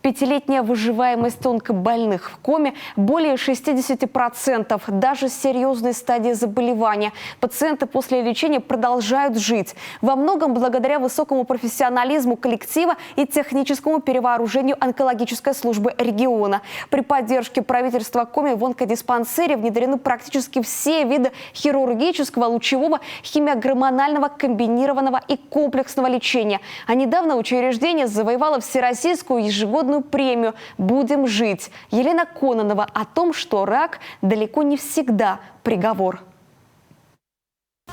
Пятилетняя выживаемость онкобольных в коме более 60%. Даже с серьезной стадии заболевания пациенты после лечения продолжают жить. Во многом благодаря высокому профессионализму коллектива и техническому перевооружению онкологической службы региона. При поддержке правительства Коми в онкодиспансере внедрены практически все виды хирургического, лучевого, химиогормонального, комбинированного и комплексного лечения. А недавно учреждение завоевало всероссийскую ежегодную премию «Будем жить». Елена Кононова о том, что рак далеко не всегда приговор.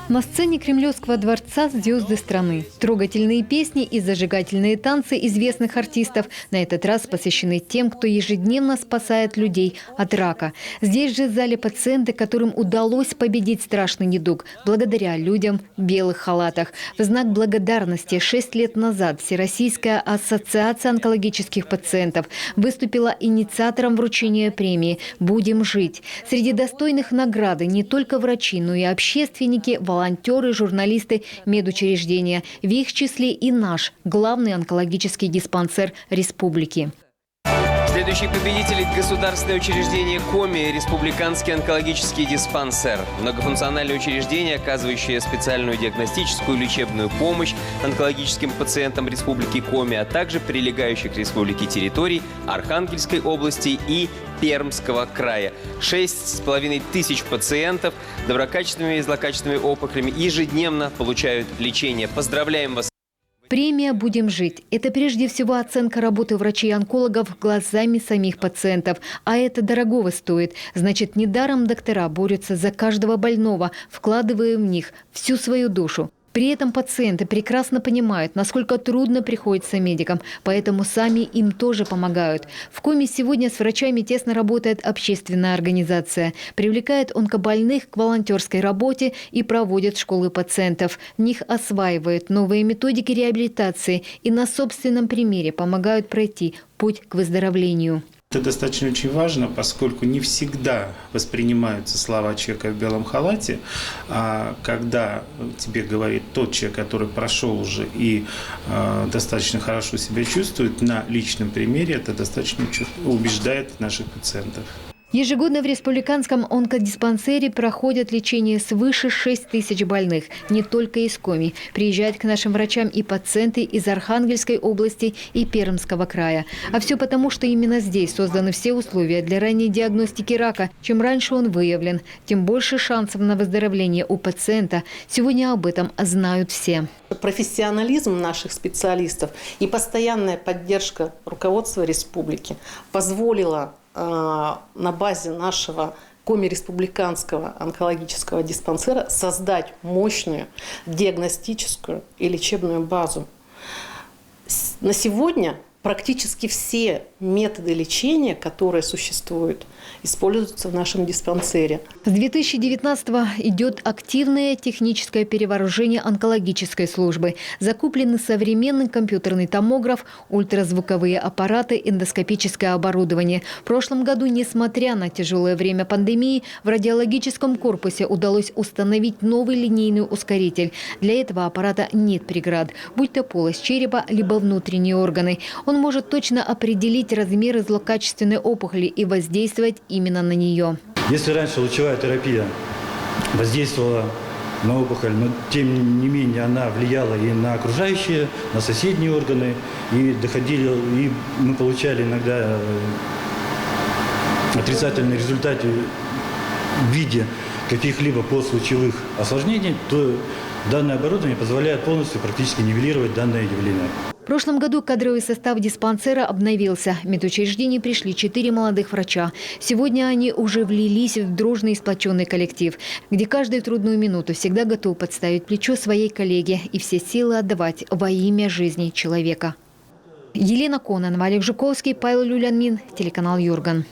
На сцене Кремлевского дворца звезды страны. Трогательные песни и зажигательные танцы известных артистов на этот раз посвящены тем, кто ежедневно спасает людей от рака. Здесь же в зале пациенты, которым удалось победить страшный недуг благодаря людям в белых халатах. В знак благодарности 6 лет назад Всероссийская ассоциация онкологических пациентов выступила инициатором вручения премии «Будем жить». Среди достойных награды не только врачи, но и общественники, волонтеры, журналисты, медучреждения. В их числе и наш главный онкологический диспансер республики. Следующий победитель – государственное учреждение Коми, республиканский онкологический диспансер. Многофункциональное учреждение, оказывающее специальную диагностическую и лечебную помощь онкологическим пациентам республики Коми, а также прилегающих к республике территорий Архангельской области и Пермского края. 6,5 тысяч пациентов доброкачественными и злокачественными опухолями ежедневно получают лечение. Поздравляем вас! Премия «Будем жить» – это прежде всего оценка работы врачей-онкологов глазами самих пациентов. А это дорогого стоит. Значит, недаром доктора борются за каждого больного, вкладывая в них всю свою душу. При этом пациенты прекрасно понимают, насколько трудно приходится медикам, поэтому сами им тоже помогают. В Коми сегодня с врачами тесно работает общественная организация. Привлекает онкобольных к волонтерской работе и проводит школы пациентов. В них осваивают новые методики реабилитации и на собственном примере помогают пройти путь к выздоровлению. Это достаточно очень важно, поскольку не всегда воспринимаются слова человека в белом халате, а когда тебе говорит тот человек, который прошел уже и достаточно хорошо себя чувствует, на личном примере это достаточно убеждает наших пациентов. Ежегодно в республиканском онкодиспансере проходят лечение свыше 6 тысяч больных, не только из Коми. Приезжают к нашим врачам и пациенты из Архангельской области и Пермского края. А все потому, что именно здесь созданы все условия для ранней диагностики рака. Чем раньше он выявлен, тем больше шансов на выздоровление у пациента. Сегодня об этом знают все. Профессионализм наших специалистов и постоянная поддержка руководства республики позволила на базе нашего Коми республиканского онкологического диспансера создать мощную диагностическую и лечебную базу. На сегодня практически все методы лечения, которые существуют, используются в нашем диспансере. С 2019-го идет активное техническое перевооружение онкологической службы. Закуплены современный компьютерный томограф, ультразвуковые аппараты, эндоскопическое оборудование. В прошлом году, несмотря на тяжелое время пандемии, в радиологическом корпусе удалось установить новый линейный ускоритель. Для этого аппарата нет преград, будь то полость черепа, либо внутренние органы. Он может точно определить размеры злокачественной опухоли и воздействовать именно на нее. Если раньше лучевая терапия воздействовала на опухоль, но тем не менее она влияла и на окружающие, на соседние органы, и мы получали иногда отрицательные результаты в виде каких-либо постлучевых осложнений, то данное оборудование позволяет полностью практически нивелировать данное явление. В прошлом году кадровый состав диспансера обновился. В медучреждение пришли 4 молодых врача. Сегодня они уже влились в дружный и сплоченный коллектив, где каждую трудную минуту всегда готов подставить плечо своей коллеге и все силы отдавать во имя жизни человека. Елена Кононова, Олег Жуковский, Павел Люлянмин, телеканал Юрган.